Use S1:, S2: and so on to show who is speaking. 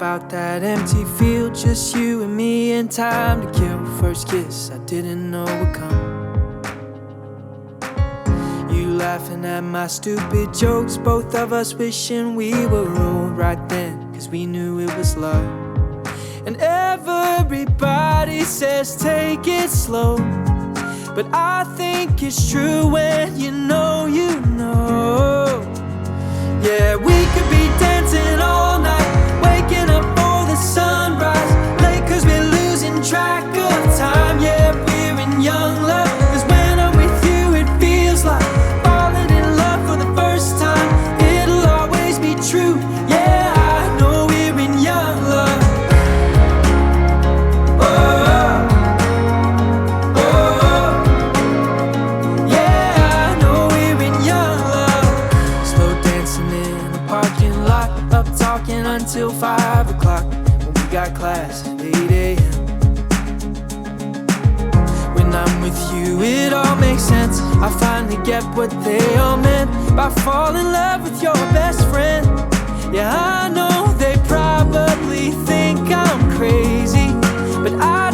S1: about that empty field, just you and me and time to kill. First kiss I didn't know would come. You laughing at my stupid jokes, both of us wishing we were old right then, cause we knew it was love. And everybody says take it slow, but I think it's true when you know you know. Yeah, we could be dancing all night, waking up for the sunrise, late cause we're losing track of time. Yeah, we're in young love, cause when I'm with you it feels like falling in love for the first time. It'll always be true, yeah, I know we're in young love. Until 5 o'clock when we got class at 8 a.m. When I'm with you it all makes sense. I finally get what they all meant by falling in love with your best friend. Yeah, I know they probably think I'm crazy, but I